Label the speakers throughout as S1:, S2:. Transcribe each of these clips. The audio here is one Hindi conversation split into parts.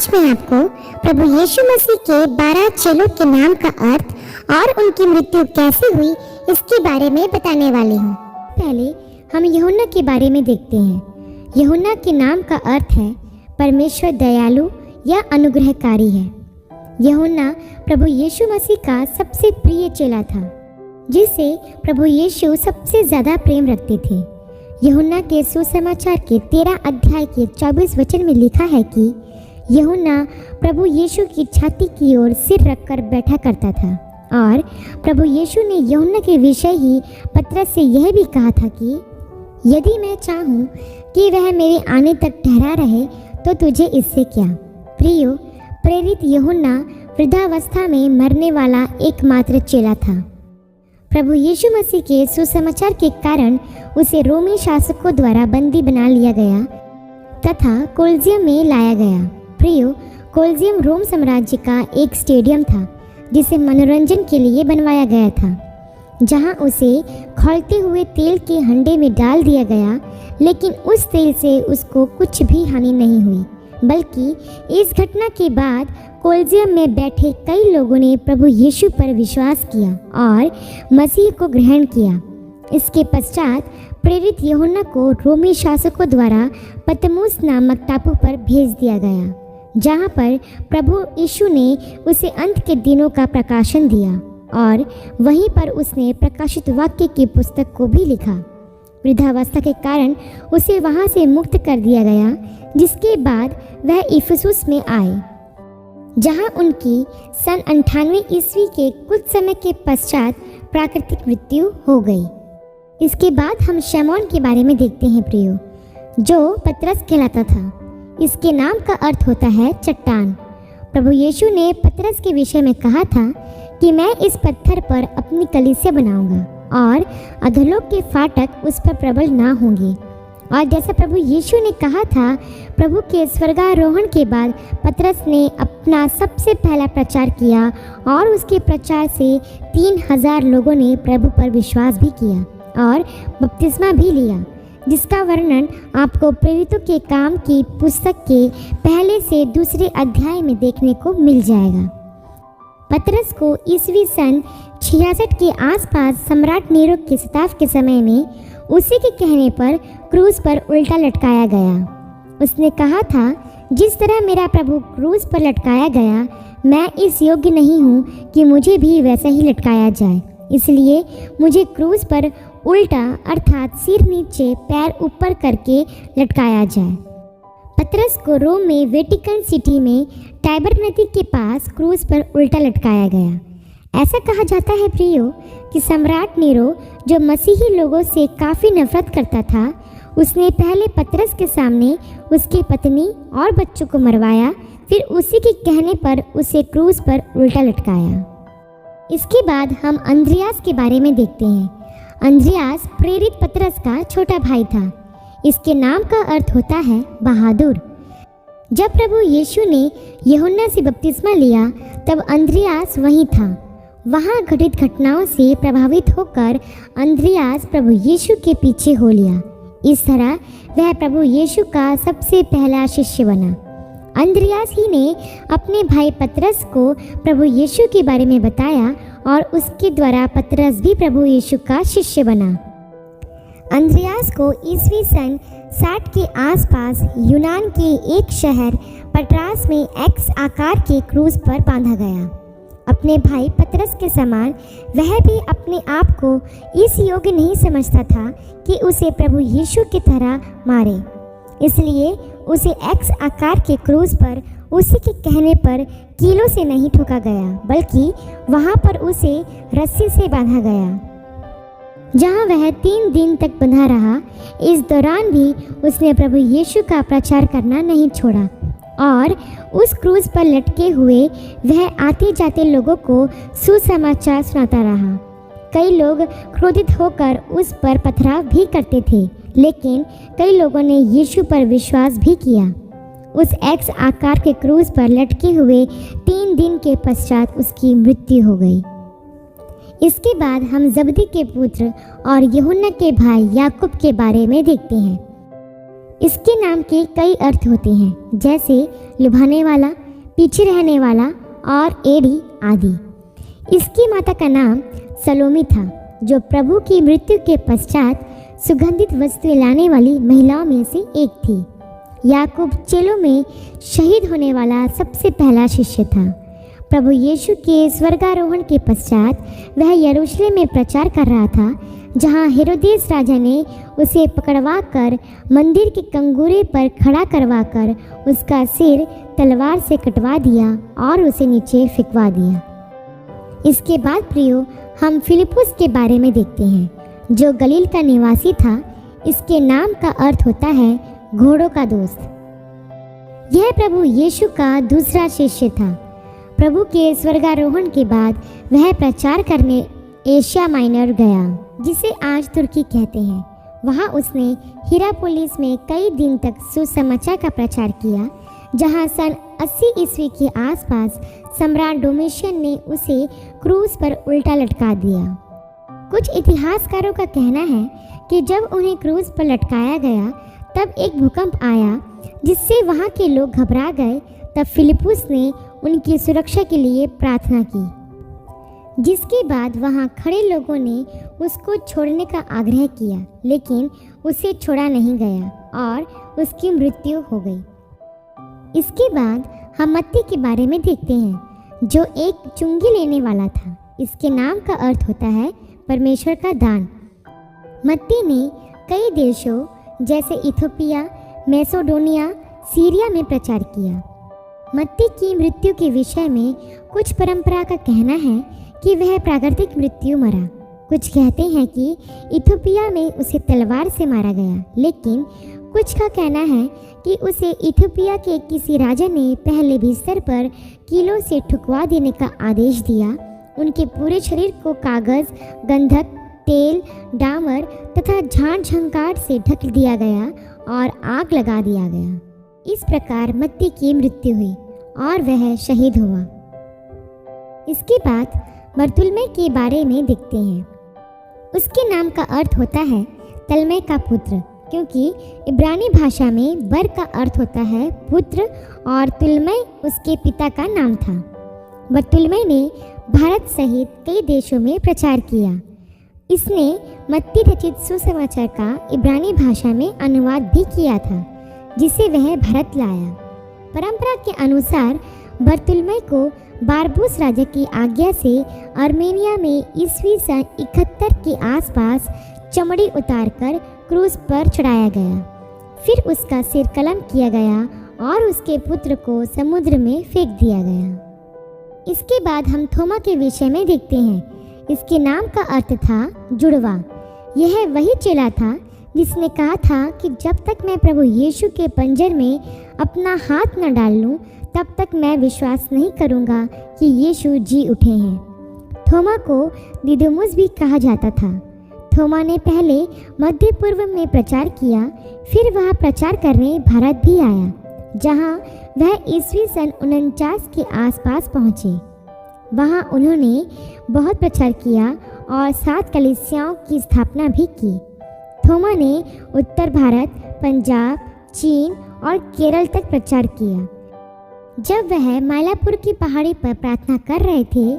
S1: आज मैं आपको प्रभु यीशु मसीह के 12 चेलों के नाम का अर्थ और उनकी मृत्यु कैसे हुई इसके बारे में बताने वाली हूँ। पहले हम यूहन्ना के बारे में देखते हैं। यूहन्ना के नाम का अर्थ है परमेश्वर दयालु या अनुग्रहकारी है। यूहन्ना प्रभु यीशु मसीह का सबसे प्रिय चेला था, जिसे प्रभु यीशु सबसे ज़्यादा प्रेम रखते थे। यूहन्ना के सुसमाचार के 13 अध्याय के 24 वचन में लिखा है कि यूहन्ना प्रभु यीशु की छाती की ओर सिर रखकर बैठा करता था और प्रभु यीशु ने यूहन्ना के विषय ही पतरस से यह भी कहा था कि यदि मैं चाहूँ कि वह मेरे आने तक ठहरा रहे तो तुझे इससे क्या। प्रियो, प्रेरित यूहन्ना वृद्धावस्था में मरने वाला एकमात्र चेला था। प्रभु यीशु मसीह के सुसमाचार के कारण उसे रोमी शासकों द्वारा बंदी बना लिया गया तथा कोलिजियम में लाया गया। प्रियो, कोलिजियम रोम साम्राज्य का एक स्टेडियम था जिसे मनोरंजन के लिए बनवाया गया था, जहां उसे खौलते हुए तेल के हंडे में डाल दिया गया, लेकिन उस तेल से उसको कुछ भी हानि नहीं हुई, बल्कि इस घटना के बाद कोलिजियम में बैठे कई लोगों ने प्रभु यीशु पर विश्वास किया और मसीह को ग्रहण किया। इसके पश्चात प्रेरित यूहन्ना को रोमी शासकों द्वारा पतमुस नामक टापू पर भेज दिया गया, जहां पर प्रभु यीशु ने उसे अंत के दिनों का प्रकाशन दिया और वहीं पर उसने प्रकाशित वाक्य की पुस्तक को भी लिखा। वृद्धावस्था के कारण उसे वहां से मुक्त कर दिया गया, जिसके बाद वह इफिसुस में आए, जहां उनकी सन 98 ईस्वी के कुछ समय के पश्चात प्राकृतिक मृत्यु हो गई। इसके बाद हम शमौन के बारे में देखते हैं प्रियो, जो पतरस कहलाता था। इसके नाम का अर्थ होता है चट्टान। प्रभु यीशु ने पतरस के विषय में कहा था कि मैं इस पत्थर पर अपनी कलीसिया बनाऊंगा और अधोलोक के फाटक उस पर प्रबल ना होंगे। और जैसा प्रभु यीशु ने कहा था, प्रभु के स्वर्गारोहण के बाद पतरस ने अपना सबसे पहला प्रचार किया और उसके प्रचार से 3000 लोगों ने प्रभु पर विश्वास भी किया और बपतिस्मा भी लिया, जिसका वर्णन आपको प्रेरितों के काम की पुस्तक के पहले से दूसरे अध्याय में देखने को मिल जाएगा। पतरस को ईस्वी सन 66 के आसपास सम्राट नीरो के सताव के समय में उसी के कहने पर क्रूज पर उल्टा लटकाया गया। उसने कहा था, जिस तरह मेरा प्रभु क्रूज पर लटकाया गया, मैं इस योग्य नहीं हूँ कि मुझे भी वैसा ही लटकाया जाए, इसलिए मुझे क्रूज पर उल्टा अर्थात सिर नीचे पैर ऊपर करके लटकाया जाए। पतरस को रोम में वेटिकन सिटी में टाइबर नदी के पास क्रूज पर उल्टा लटकाया गया। ऐसा कहा जाता है प्रियो कि सम्राट नीरो, जो मसीही लोगों से काफ़ी नफरत करता था, उसने पहले पतरस के सामने उसकी पत्नी और बच्चों को मरवाया, फिर उसी के कहने पर उसे क्रूज पर उल्टा लटकाया। इसके बाद हम अंद्रियास के बारे में देखते हैं। अंद्रियास प्रेरित पतरस का छोटा भाई था। इसके नाम का अर्थ होता है बहादुर। जब प्रभु यीशु ने यूहन्ना से बपतिस्मा लिया, तब अंद्रियास वहीं था। वहां घटित घटनाओं से प्रभावित होकर अंद्रियास प्रभु यीशु के पीछे हो लिया। इस तरह वह प्रभु यीशु का सबसे पहला शिष्य बना। अंद्रियास ही ने अपने भाई पतरस को प्रभु यीशु के बारे में बताया और उसके द्वारा पतरस भी प्रभु यीशु का शिष्य बना। अंद्रियास को ईस्वी सन 60 के आसपास यूनान के एक शहर पतरास में एक्स आकार के क्रूज पर बांधा गया। अपने भाई पतरस के समान वह भी अपने आप को इस योग्य नहीं समझता था कि उसे प्रभु यीशु की तरह मारे, इसलिए उसे एक्स आकार के क्रूज पर उसी के कहने पर कीलों से नहीं ठोका गया, बल्कि वहां पर उसे रस्सी से बांधा गया, जहां वह 3 दिन तक बंधा रहा। इस दौरान भी उसने प्रभु यीशु का प्रचार करना नहीं छोड़ा और उस क्रूज पर लटके हुए वह आते जाते लोगों को सुसमाचार सुनाता रहा। कई लोग क्रोधित होकर उस पर पथराव भी करते थे, लेकिन कई लोगों ने यीशु पर विश्वास भी किया। उस एक्स आकार के क्रूज पर लटके हुए 3 दिन के पश्चात उसकी मृत्यु हो गई। इसके बाद हम जबदी के पुत्र और यूहन्ना के भाई याकूब के बारे में देखते हैं। इसके नाम के कई अर्थ होते हैं, जैसे लुभाने वाला, पीछे रहने वाला और एड़ी आदि। इसकी माता का नाम सलोमी था, जो प्रभु की मृत्यु के पश्चात सुगंधित वस्तुएं लाने वाली महिलाओं में से एक थी। याकूब चेलों में शहीद होने वाला सबसे पहला शिष्य था। प्रभु यीशु के स्वर्गारोहण के पश्चात वह यरूशलेम में प्रचार कर रहा था, जहां हेरोदेस राजा ने उसे पकड़वा कर मंदिर के कंगूरे पर खड़ा करवा कर उसका सिर तलवार से कटवा दिया और उसे नीचे फेंकवा दिया। इसके बाद प्रियो, हम फिलिपुस के बारे में देखते हैं, जो गलील का निवासी था। इसके नाम का अर्थ होता है घोड़ों का दोस्त। यह प्रभु यीशु का दूसरा शिष्य था। प्रभु के स्वर्गारोहण के बाद वह प्रचार करने एशिया माइनर गया, जिसे आज तुर्की कहते हैं। वहां उसने हिरापोलिस में कई दिन तक सुसमाचार का प्रचार किया, जहां सन 80 ईस्वी के आसपास सम्राट डोमिशियन ने उसे क्रूस पर उल्टा लटका दिया। कुछ इतिहासकारों का कहना है कि जब उन्हें क्रूस पर लटकाया गया तब एक भूकंप आया, जिससे वहां के लोग घबरा गए। तब फिलिपुस ने उनकी सुरक्षा के लिए प्रार्थना की, जिसके बाद वहां खड़े लोगों ने उसको छोड़ने का आग्रह किया, लेकिन उसे छोड़ा नहीं गया और उसकी मृत्यु हो गई। इसके बाद हम मत्ती के बारे में देखते हैं, जो एक चुंगी लेने वाला था। इसके नाम का अर्थ होता है परमेश्वर का दान। मत्ती ने कई देशों जैसे इथियोपिया, मैसेडोनिया, सीरिया में प्रचार किया। मत्ती की मृत्यु के विषय में कुछ परंपरा का कहना है कि वह प्राकृतिक मृत्यु मरा। कुछ कहते हैं कि इथियोपिया में उसे तलवार से मारा गया, लेकिन कुछ का कहना है कि उसे इथियोपिया के किसी राजा ने पहले बिस्तर पर कीलों से ठुकवा देने का आदेश दिया। उनके पूरे शरीर को कागज, गंधक, तेल, डामर तथा झाड़ झंकार से ढक दिया गया और आग लगा दिया गया। इस प्रकार मत्ती की मृत्यु हुई और वह शहीद हुआ। इसके बाद बरतुल्मै के बारे में देखते हैं। उसके नाम का अर्थ होता है तलमै का पुत्र, क्योंकि इब्रानी भाषा में बर का अर्थ होता है पुत्र और तुल्मै उसके पिता का नाम था। बरतुल्मै ने भारत सहित कई देशों में प्रचार किया। इसने मत्ती रचित सुसमाचार का इब्रानी भाषा में अनुवाद भी किया था, जिसे वह भारत लाया। परंपरा के अनुसार बरतुल्मै को बारबूस राजा की आज्ञा से आर्मेनिया में ईस्वी सन 71 के आसपास चमड़ी उतारकर क्रूस पर चढ़ाया गया। फिर उसका सिर कलम किया गया और उसके पुत्र को समुद्र में फेंक दिया गया। इसके बाद हम थोमा के विषय में देखते हैं। इसके नाम का अर्थ था जुड़वा। यह वही चेला था जिसने कहा था कि जब तक मैं प्रभु यीशु के पंजर में अपना हाथ न डाल लूं, तब तक मैं विश्वास नहीं करूंगा कि यीशु जी उठे हैं। थोमा को दिदुमुस भी कहा जाता था। थोमा ने पहले मध्य पूर्व में प्रचार किया, फिर वह प्रचार करने भारत भी आया, जहां वह ईस्वी सन 49 के आसपास पहुंचे। वहां उन्होंने बहुत प्रचार किया और 7 कलीसियाओं की स्थापना भी की। थोमा ने उत्तर भारत, पंजाब, चीन और केरल तक प्रचार किया। जब वह माइलापुर की पहाड़ी पर प्रार्थना कर रहे थे,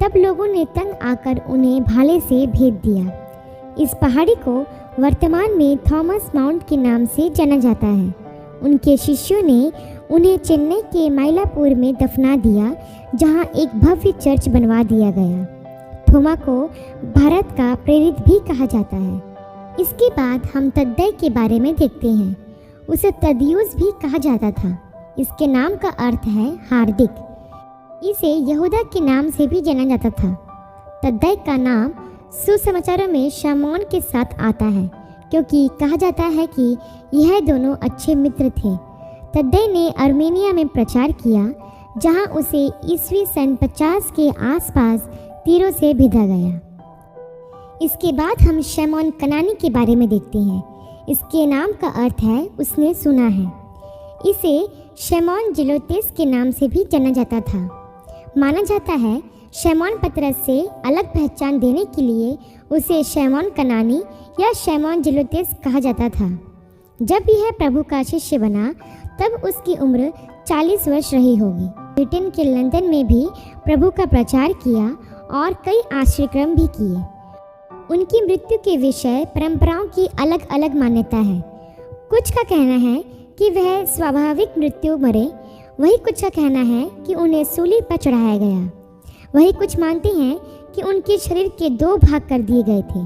S1: तब लोगों ने तंग आकर उन्हें भाले से भेद दिया। इस पहाड़ी को वर्तमान में थॉमस माउंट के नाम से जाना जाता है। उनके शिष्यों ने उन्हें चेन्नई के माइलापुर में दफना दिया, जहां एक भव्य चर्च बनवा दिया गया। थोमा को भारत का प्रेरित भी कहा जाता है। इसके बाद हम तद्दै के बारे में देखते हैं। उसे तदियुस भी कहा जाता था। इसके नाम का अर्थ है हार्दिक। इसे यहूदा के नाम से भी जाना जाता था। तद्दै का नाम सुसमाचारों में शमौन के साथ आता है, क्योंकि कहा जाता है कि यह दोनों अच्छे मित्र थे। तद्दै ने आर्मेनिया में प्रचार किया, जहां उसे ईस्वी सन 50 के आसपास तीरों से भेजा गया। इसके बाद हम शमौन कनानी के बारे में देखते हैं। इसके नाम का अर्थ है उसने सुना है। इसे शमौन जिलोतेस के नाम से भी जाना जाता था। माना जाता है शमौन पतरस से अलग पहचान देने के लिए उसे शमौन कनानी या शमौन जिलोतेस कहा जाता था। जब यह प्रभु का शिष्य बना तब उसकी उम्र 40 वर्ष रही होगी। ब्रिटेन के लंदन में भी प्रभु का प्रचार किया और कई आश्रयक्रम भी किए। उनकी मृत्यु के विषय परंपराओं की अलग अलग मान्यता है। कुछ का कहना है कि वह स्वाभाविक मृत्यु मरे, वही कुछ का कहना है कि उन्हें सूली पर चढ़ाया गया। वही कुछ मानते हैं कि उनके शरीर के 2 भाग कर दिए गए थे।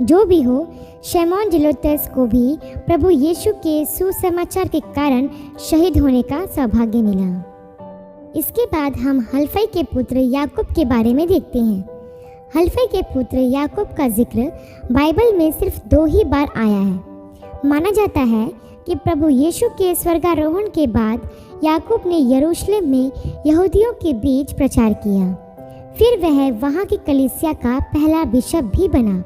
S1: जो भी हो, शैमोन जेलोटस को भी प्रभु यीशु के सुसमाचार के कारण शहीद होने का सौभाग्य मिला। इसके बाद हम हल्फई के पुत्र याकूब के बारे में देखते हैं। हल्फई के पुत्र याकूब का जिक्र बाइबल में सिर्फ 2 ही बार आया है। माना जाता है कि प्रभु यीशु के स्वर्गारोहण के बाद याकूब ने यरूशलेम में यहूदियों के बीच प्रचार किया। फिर वह वहाँ की कलीसिया का पहला बिशप भी बना।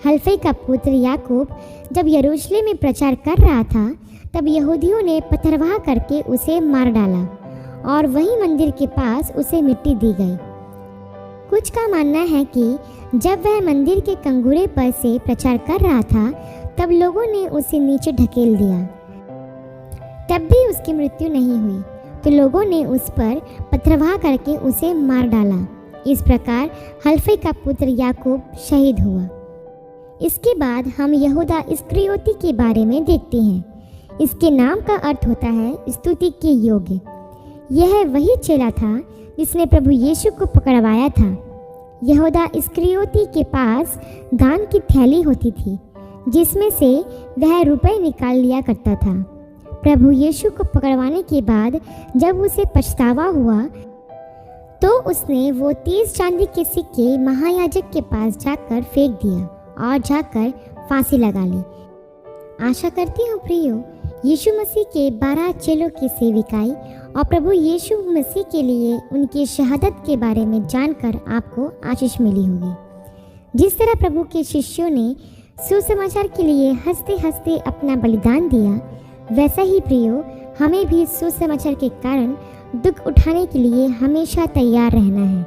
S1: हल्फई का पुत्र याकूब जब यरूशलेम में प्रचार कर रहा था तब यहूदियों ने पथरवाह करके उसे मार डाला और वही मंदिर के पास उसे मिट्टी दी गई। कुछ का मानना है कि जब वह मंदिर के कंगूरे पर से प्रचार कर रहा था तब लोगों ने उसे नीचे ढकेल दिया। तब भी उसकी मृत्यु नहीं हुई तो लोगों ने उस पर पथरवाह करके उसे मार डाला। इस प्रकार हल्फई का पुत्र याकूब शहीद हुआ। इसके बाद हम यहूदा इस्करियोती के बारे में देखते हैं। इसके नाम का अर्थ होता है स्तुति के योग्य। यह वही चेला था जिसने प्रभु यीशु को पकड़वाया था। यहूदा इस्करियोती के पास दान की थैली होती थी जिसमें से वह रुपए निकाल लिया करता था। प्रभु यीशु को पकड़वाने के बाद जब उसे पछतावा हुआ तो उसने वो 30 चांदी के सिक्के महायाजक के पास जाकर फेंक दिया और जाकर फांसी लगा ली। आशा करती हूँ प्रियो, यीशु मसीह के 12 चेलों की सेविकाई और प्रभु यीशु मसीह के लिए उनकी शहादत के बारे में जानकर आपको आशीष मिली होगी। जिस तरह प्रभु के शिष्यों ने सुसमाचार के लिए हंसते हंसते अपना बलिदान दिया, वैसा ही प्रियो हमें भी सुसमाचार के कारण दुख उठाने के लिए हमेशा तैयार रहना है,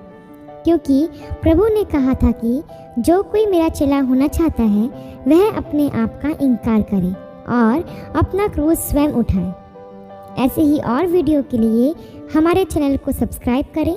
S1: क्योंकि प्रभु ने कहा था कि जो कोई मेरा चेला होना चाहता है वह अपने आप का इनकार करे और अपना क्रूस स्वयं उठाए। ऐसे ही और वीडियो के लिए हमारे चैनल को सब्सक्राइब करें